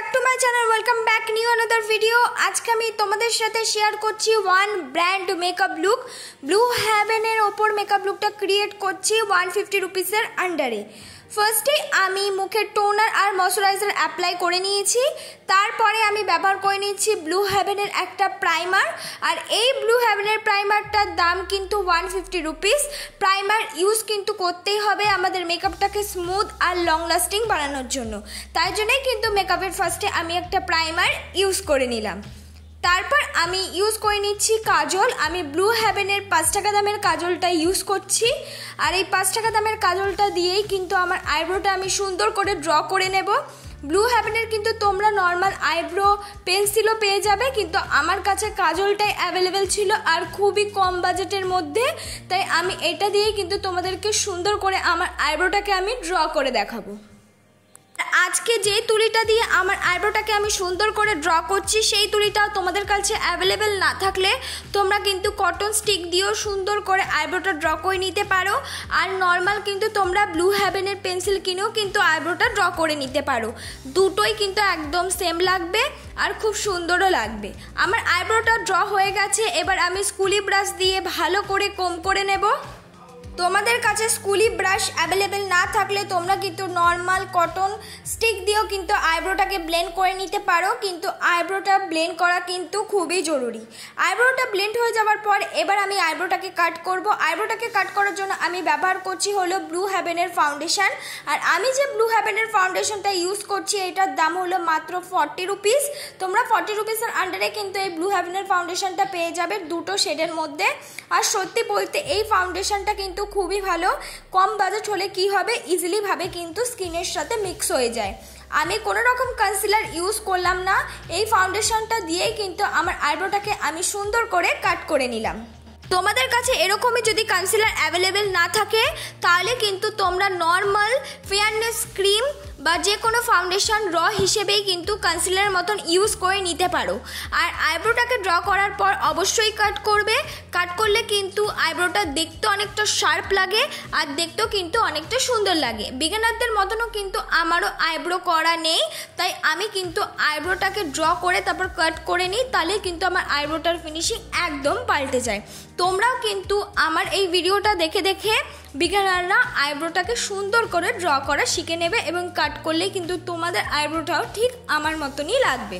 Back to my channel, welcome back new another video. আজকে আমি তোমাদের সাথে শেয়ার করছি one brand makeup look. Blue হেভেনের ওপর মেকআপ লুকটা ক্রিয়েট করছি 150 রুপিসের আন্ডারে। ফার্স্টে আমি মুখের টোনার আর ময়শ্চারাইজার অ্যাপ্লাই করে নিয়েছি। তারপরে আমি ব্যবহার করে নিচ্ছি ব্লু হেভেনের একটা প্রাইমার। আর এই ব্লু হেভেনের প্রাইমারটার দাম কিন্তু 150 রুপিস। প্রাইমার ইউজ কিন্তু করতেই হবে আমাদের মেকআপটাকে স্মুথ আর লং লাস্টিং বানানোর জন্য। তাই জন্যই কিন্তু মেকআপের ফার্স্টে আমি একটা প্রাইমার ইউজ করে নিলাম। তারপর আমি ইউজ করে নিচ্ছি কাজল। আমি ব্লু হেভেনের 5 টাকা দামের কাজলটা ইউজ করছি। আর এই 5 টাকা দামের কাজলটা দিয়েই কিন্তু আমার আইব্রোটা আমি সুন্দর করে ড্র করে নেব। ব্লু হেভেনের কিন্তু তোমরা নর্মাল আইব্রো পেন্সিলও পেয়ে যাবে, কিন্তু আমার কাছে কাজলটাই অ্যাভেলেবেল ছিল আর খুবই কম বাজেটের মধ্যে। তাই আমি এটা দিয়েই কিন্তু তোমাদেরকে সুন্দর করে আমার আইব্রোটাকে আমি ড্র করে দেখাবো। আজকে যে তুলিটা দিয়ে আমার আইব্রোটাকে আমি সুন্দর করে ড্র করছি, সেই তুলিটা তোমাদের কাছে অ্যাভেলেবেল না থাকলে তোমরা কিন্তু কটন স্টিক দিয়েও সুন্দর করে আইব্রোটা ড্র করে নিতে পারো। আর নর্মাল কিন্তু তোমরা ব্লু হেভেনের পেন্সিল কিনেও কিন্তু আইব্রোটা ড্র করে নিতে পারো। দুটোই কিন্তু একদম সেম লাগবে আর খুব সুন্দরও লাগবে। আমার আইব্রোটা ড্র হয়ে গেছে। এবার আমি স্কুলি ব্রাশ দিয়ে ভালো করে কম করে নেব। তোমাদের কাছে স্কুলি ব্রাশ অ্যাভেলেবেল না থাকলে তোমরা কিন্তু নর্মাল কটন স্টিক দিয়েও কিন্তু আইব্রোটাকে ব্লেন্ড করে নিতে পারো, কিন্তু আইব্রোটা ব্লেন্ড করা কিন্তু খুবই জরুরি। আইব্রোটা ব্লেন্ড হয়ে যাওয়ার পর এবার আমি আইব্রোটাকে কাট করব। আইব্রোটাকে কাট করার জন্য আমি ব্যবহার করছি হলো ব্লু হেভেনের ফাউন্ডেশন। আর আমি যে ব্লু হেভেনের ফাউন্ডেশনটা ইউজ করছি এটার দাম হলো মাত্র 40 রুপিস। তোমরা 40 রুপিসের আন্ডারে কিন্তু এই ব্লু হেভেনের ফাউন্ডেশনটা পেয়ে যাবে দুটো শেডের মধ্যে। আর সত্যি বলতে এই ফাউন্ডেশনটা কিন্তু খুবই ভালো। কম বাজেট হলে কি হবে, ইজিলি ভাবে কিন্তু স্কিনের সাথে মিক্স হয়ে যায়। আমি কোনো রকম কনসিলার ইউজ করলাম না, এই ফাউন্ডেশনটা দিয়েই কিন্তু আমার আইব্রোটাকে আমি সুন্দর করে কাট করে নিলাম। তোমাদের কাছে এরকমই যদি কনসিলার অ্যাভেলেবেল না থাকে তাহলে কিন্তু তোমরা নর্মাল ফেয়ারনেস ক্রিম বা যে কোনো ফাউন্ডেশন র হিসেবেই কিন্তু কনসিলারের মতন ইউজ করে নিতে পারো। আর আইব্রোটাকে ড্র করার পর অবশ্যই কাট করবে। কাট করলে কিন্তু আইব্রোটা দেখতে অনেকটা শার্প লাগে আর দেখতেও কিন্তু অনেকটা সুন্দর লাগে। বিগিনারদের মতনও কিন্তু আমারও আইব্রো করা নেই, তাই আমি কিন্তু আইব্রোটাকে ড্র করে তারপর কাট করে নিই, তাহলে কিন্তু আমার আইব্রোটার ফিনিশিং একদম পাল্টে যায়। তোমরাও কিন্তু আমার এই ভিডিওটা দেখে দেখে বিগিনাররা আইব্রোটাকে সুন্দর করে ড্র করা শিখে নেবে এবং কাট করলেই কিন্তু তোমাদের আইব্রোটাও ঠিক আমার মতনই লাগবে।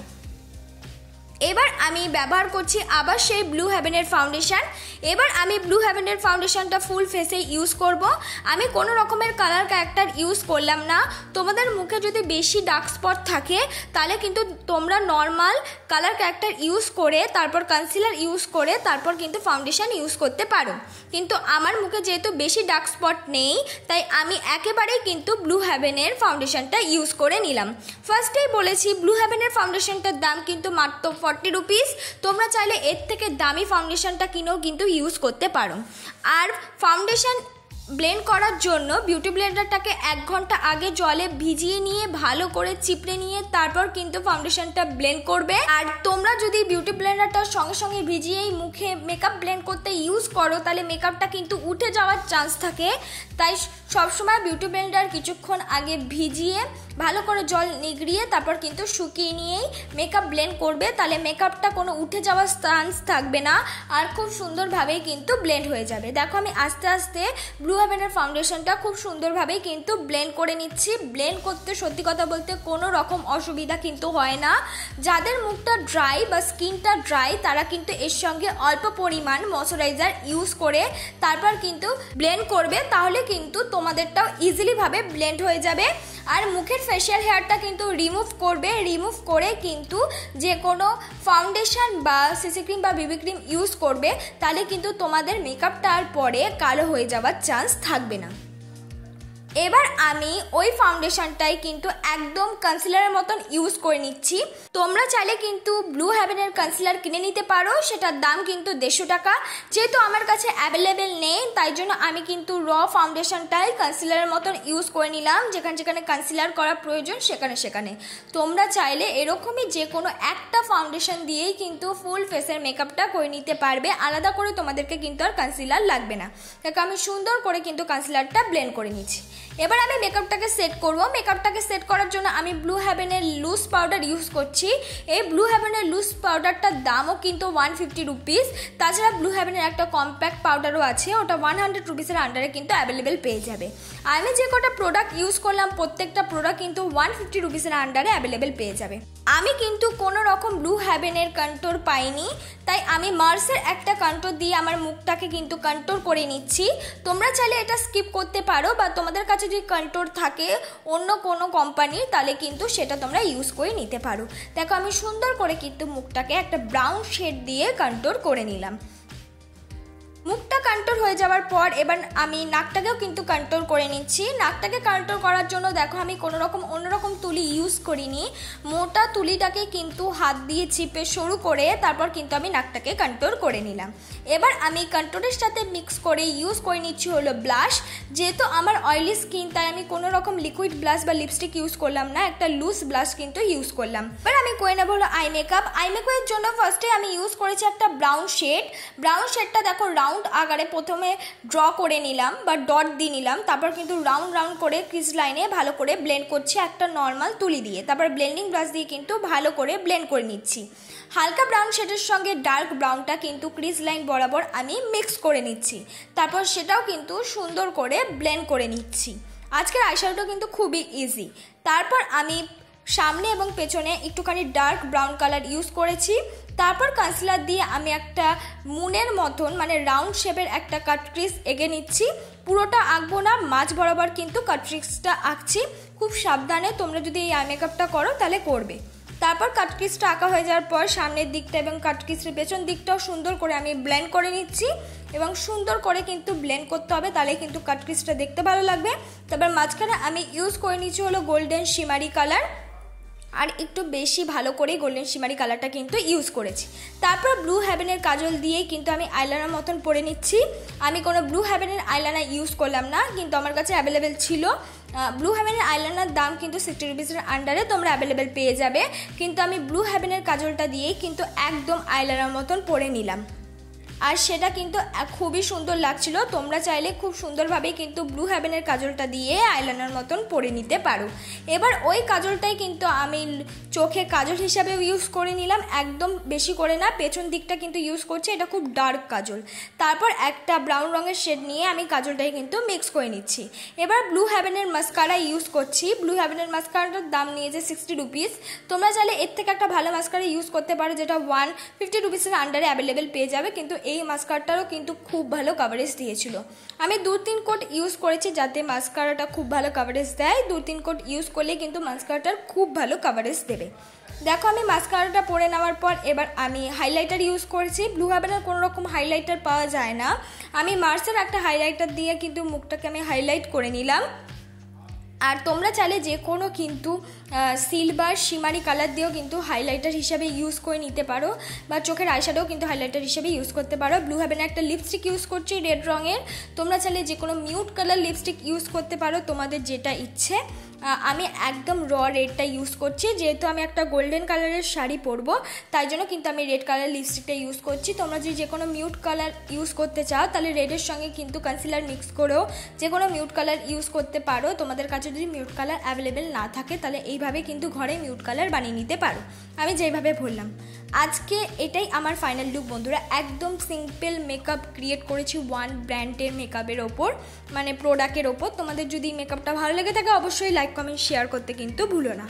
এবার আমি ব্যবহার করছি আবার সেই ব্লু হেভেনের ফাউন্ডেশন। এবার আমি ব্লু হেভেনের ফাউন্ডেশনটা ফুল ফেসে ইউজ করব। আমি কোনো রকমের কালার ক্যারেক্টার ইউজ করলাম না। তোমাদের মুখে যদি বেশি ডার্ক স্পট থাকে তাহলে কিন্তু তোমরা নর্মাল কালার ক্যারেক্টার ইউজ করে তারপর কনসিলার ইউজ করে তারপর কিন্তু ফাউন্ডেশন ইউজ করতে পারো। কিন্তু আমার মুখে যেহেতু বেশি ডার্ক স্পট নেই তাই আমি একেবারেই কিন্তু ব্লু হেভেনের ফাউন্ডেশনটা ইউজ করে নিলাম। ফার্স্টেই বলেছি ব্লু হেভেনের ফাউন্ডেশনটার দাম কিন্তু মাত্র 40 রুপিস। তোমরা চাইলে এর থেকে দামি ফাউন্ডেশনটা কিনেও কিন্তু ইউজ করতে পারো। আর ফাউন্ডেশন ব্লেন্ড করার জন্য বিউটি ব্লেন্ডারটাকে 1 ঘন্টা আগে জলে ভিজিয়ে নিয়ে ভালো করে চিপড়ে নিয়ে তারপর কিন্তু ফাউন্ডেশনটা ব্লেন্ড করবে। আর তোমরা যদি বিউটি ব্লেন্ডারটার সঙ্গে সঙ্গে ভিজিয়েই মুখে মেকআপ ব্লেন্ড করতে ইউজ করো তাহলে মেকআপটা কিন্তু উঠে যাওয়ার চান্স থাকে। তাই সবসময় বিউটি ব্লেন্ডার কিছুক্ষণ আগে ভিজিয়ে ভালো করে জল নিগড়িয়ে তারপর কিন্তু শুকিয়ে নিয়েই মেকআপ ব্লেন্ড করবে, তাহলে মেকআপটা কোনো উঠে যাওয়ার চান্স থাকবে না আর খুব সুন্দরভাবেই কিন্তু ব্লেন্ড হয়ে যাবে। দেখো আমি আস্তে আস্তে ব্লু হেভেনের ফাউন্ডেশনটা খুব সুন্দরভাবেই কিন্তু ব্লেন্ড করে নিচ্ছি। ব্লেন্ড করতে সত্যি কথা বলতে কোনো রকম অসুবিধা কিন্তু হয় না। যাদের মুখটা ড্রাই বা স্কিনটা ড্রাই তারা কিন্তু এর সঙ্গে অল্প পরিমাণ ময়শ্চারাইজার ইউজ করে তারপর কিন্তু ব্লেন্ড করবে, তাহলে কিন্তু তোমাদেরটাও ইজিলিভাবে ব্লেন্ড হয়ে যাবে। আর মুখের ফেশিয়াল হেয়ারটা কিন্তু রিমুভ করবে। রিমুভ করে কিন্তু যে কোনো ফাউন্ডেশন বা সিসি ক্রিম বা বিবি ক্রিম ইউজ করবে, তাহলে কিন্তু তোমাদের মেকআপটা আর পরে কালো হয়ে যাওয়ার চান্স থাকবে না। এবার আমি ওই ফাউন্ডেশনটাই কিন্তু একদম কনসিলারের মতন ইউজ করে নিচ্ছি। তোমরা চাইলে কিন্তু ব্লু হেভেনের কনসিলার কিনে নিতে পারো, সেটার দাম কিন্তু 150 টাকা। যেহেতু আমার কাছে অ্যাভেলেবেল নেই তাই জন্য আমি কিন্তু র ফাউন্ডেশনটাই কনসিলারের মতন ইউজ করে নিলাম। যেখানে যেখানে কনসিলার করা প্রয়োজন সেখানে সেখানে তোমরা চাইলে এরকমই যে কোনো একটা ফাউন্ডেশন দিয়েই কিন্তু ফুল ফেসের মেকআপটা করে নিতে পারবে। আলাদা করে তোমাদেরকে কিন্তু আর কনসিলার লাগবে না। দেখো আমি সুন্দর করে কিন্তু কনসিলারটা ব্লেন্ড করে নিচ্ছি। এবার আমি মেকআপটাকে সেট করব। মেকআপটাকে সেট করার জন্য আমি ব্লু হেভেনের লুজ পাউডার ইউজ করছি। এই ব্লু হেভেনের লুজ পাউডারটার দামও কিন্তু 150 রুপিস। তাছাড়া ব্লু হেভেনের একটা কম্প্যাক্ট পাউডারও আছে, ওটা 100 রুপিসের আন্ডারে কিন্তু অ্যাভেলেবেল পেয়ে যাবে। আমি যে কটা প্রোডাক্ট ইউজ করলাম প্রত্যেকটা প্রোডাক্ট কিন্তু 150 রুপিসের আন্ডারে অ্যাভেলেবেল পেয়ে যাবে। আমি কিন্তু কোনো রকম ব্লু হেভেনের কন্ট্রোর পাইনি, তাই আমি মার্সের একটা কন্ট্রোর দিয়ে আমার মুখটাকে কিন্তু কন্ট্রোর করে নিচ্ছি। তোমরা চাইলে এটা স্কিপ করতে পারো, বা তোমাদের কাছে যদি কন্ট্রোর থাকে অন্য কোনো কোম্পানির তাহলে কিন্তু সেটা তোমরা ইউজ করে নিতে পারো। দেখো আমি সুন্দর করে কিন্তু মুখটাকে একটা ব্রাউন শেড দিয়ে কন্ট্রোর করে নিলাম। মুখটা কন্ট্রোর হয়ে যাওয়ার পর এবার আমি নাকটাকেও কিন্তু কন্ট্রোর করে নিচ্ছি। নাকটাকে কন্ট্রোর করার জন্য দেখো আমি কোনো রকম অন্যরকম তুলি ইউজ করিনি, মোটা তুলিটাকে কিন্তু হাত দিয়ে চিপে সরু করে তারপর কিন্তু আমি নাকটাকে কন্ট্রোর করে নিলাম। এবার আমি কন্ট্রোরের সাথে মিক্স করে ইউজ করে নিচ্ছি হলো ব্লাশ। যেহেতু আমার অয়েলি স্কিন তাই আমি কোনো রকম লিকুইড ব্লাশ বা লিপস্টিক ইউজ করলাম না, একটা লুজ ব্লাশ কিন্তু ইউজ করলাম। এবার আমি করে নেবো হলো আই মেকআপ। আই মেকআপের জন্য ফার্স্টে আমি ইউজ করেছি একটা ব্রাউন শেড। ব্রাউন শেডটা দেখো রাউন্ড আকারে প্রথমে ড্র করে নিলাম বা ডট দিয়ে নিলাম, তারপর কিন্তু রাউন্ড রাউন্ড করে ক্রিজ লাইনে ভালো করে ব্লেন্ড করছি একটা নর্মাল তুলি দিয়ে। তারপর ব্লেন্ডিং ব্রাশ দিয়ে কিন্তু ভালো করে ব্লেন্ড করে নিচ্ছি। হালকা ব্রাউন শেডের সঙ্গে ডার্ক ব্রাউনটা কিন্তু ক্রিজ লাইন বরাবর আমি মিক্স করে নিচ্ছি, তারপর সেটাও কিন্তু সুন্দর করে ব্লেন্ড করে নিচ্ছি। আজকের আইশ্যাডোটা কিন্তু খুবই ইজি। তারপর আমি সামনে এবং পেছনে একটুখানি ডার্ক ব্রাউন কালার ইউজ করেছি। তারপর কনসিলার দিয়ে আমি একটা মুনের মতন মানে রাউন্ড শেপের একটা কাট ক্রিজ এঁকে নিচ্ছি। পুরোটা আঁকবো না, মাঝ বরাবর কিন্তু কাট ক্রিজটা আঁকছি। খুব সাবধানে তোমরা যদি এই আই মেকআপটা করো তাহলে করবে। তারপর কাট ক্রিজটা আঁকা হয়ে যাওয়ার পর সামনের দিকটা এবং কাট ক্রিজের পেছন দিকটাও সুন্দর করে আমি ব্লেন্ড করে নিচ্ছি, এবং সুন্দর করে কিন্তু ব্লেন্ড করতে হবে, তাহলে কিন্তু কাট ক্রিজটা দেখতে ভালো লাগবে। তারপর মাঝখানে আমি ইউজ করে নিচ্ছি হলো গোল্ডেন শিমারি কালার, আর একটু বেশি ভালো করে গোল্ডেন শিমারি কালারটা কিন্তু ইউজ করেছি। তারপর ব্লু হেভেনের কাজল দিয়েই কিন্তু আমি আইলাইনার মতন পরে নিচ্ছি। আমি কোনো ব্লু হেভেনের আইলাইনার ইউজ করলাম না, কিন্তু আমার কাছে অ্যাভেলেবেল ছিল। ব্লু হেভেনের আইলাইনার দাম কিন্তু 60 রুপিসের আন্ডারে তোমরা অ্যাভেলেবেল পেয়ে যাবে। কিন্তু আমি ব্লু হেভেনের কাজলটা দিয়েই কিন্তু একদম আইলাইনার মতন পরে নিলাম, আর সেটা কিন্তু খুবই সুন্দর লাগছিল। তোমরা চাইলে খুব সুন্দরভাবে কিন্তু ব্লু হেভেনের কাজলটা দিয়ে আইলাইনার মতন পরে নিতে পারো। এবার ওই কাজলটাই কিন্তু আমি চোখে কাজল হিসাবে ইউজ করে নিলাম, একদম বেশি করে না, পেছন দিকটা কিন্তু ইউজ করছি, এটা খুব ডার্ক কাজল। তারপর একটা ব্রাউন রঙের শেড নিয়ে আমি কাজলটাই কিন্তু মিক্স করে নিচ্ছি। এবার ব্লু হেভেনের মাস্কারা ইউজ করছি। ব্লু হেভেনের মাস্কারাটার দাম নিয়েছে 60 রুপিস। তোমরা চাইলে এর থেকে একটা ভালো মাস্কারা ইউজ করতে পারো, যেটা 150 রুপিসের আন্ডারে অ্যাভেলেবেল পেয়ে যাবে। কিন্তু এই মাস্কারাটারও কিন্তু খুব ভালো কভারেজ দিয়েছিল। আমি 2-3 কোট ইউজ করেছি যাতে মাস্কারাটা খুব ভালো কভারেজ দেয়। 2-3 কোট ইউজ করলে কিন্তু মাস্কারাটার খুব ভালো কভারেজ দেবে। দেখো আমি মাস্কারাটা পরে নেওয়ার পর এবার আমি হাইলাইটার ইউজ করেছি। ব্লু হেভেনের কোনো রকম হাইলাইটার পাওয়া যায় না, আমি মার্সের একটা হাইলাইটার দিয়ে কিন্তু মুখটাকে আমি হাইলাইট করে নিলাম। আর তোমরা চাইলে যে কোনো কিন্তু সিলভার শিমারি কালার দিয়েও কিন্তু হাইলাইটার হিসাবে ইউজ করে নিতে পারো, বা চোখের আইশ্যাডোও কিন্তু হাইলাইটার হিসেবে ইউজ করতে পারো। ব্লু হেভেনের একটা লিপস্টিক ইউজ করছি রেড রঙের, তোমরা চাইলে যে কোনো মিউট কালার লিপস্টিক ইউজ করতে পারো, তোমাদের যেটা ইচ্ছে। আমি একদম র রেডটা ইউজ করছি, যেহেতু আমি একটা গোল্ডেন কালারের শাড়ি পরবো তাই জন্য কিন্তু আমি রেড কালার লিপস্টিকটা ইউজ করছি। তোমরা যদি যে কোনো মিউট কালার ইউজ করতে চাও তাহলে রেডের সঙ্গে কিন্তু কনসিলার মিক্স করেও যে কোনো মিউট কালার ইউজ করতে পারো। তোমাদের কাছে যদি মিউট কালার অ্যাভেলেবেল না থাকে তাহলে এইভাবে কিন্তু ঘরে মিউট কালার বানিয়ে নিতে পারো, আমি যেইভাবে বললাম। আজকে এটাই আমার ফাইনাল লুক বন্ধুরা, একদম সিম্পল মেকআপ ক্রিয়েট করেছি ওয়ান ব্র্যান্ডের মেকআপের ওপর, মানে প্রোডাক্টের ওপর। তোমাদের যদি মেকআপটা ভালো লেগে থাকে অবশ্যই লাইক কমেন্ট শেয়ার করতে কিন্তু ভুলো না।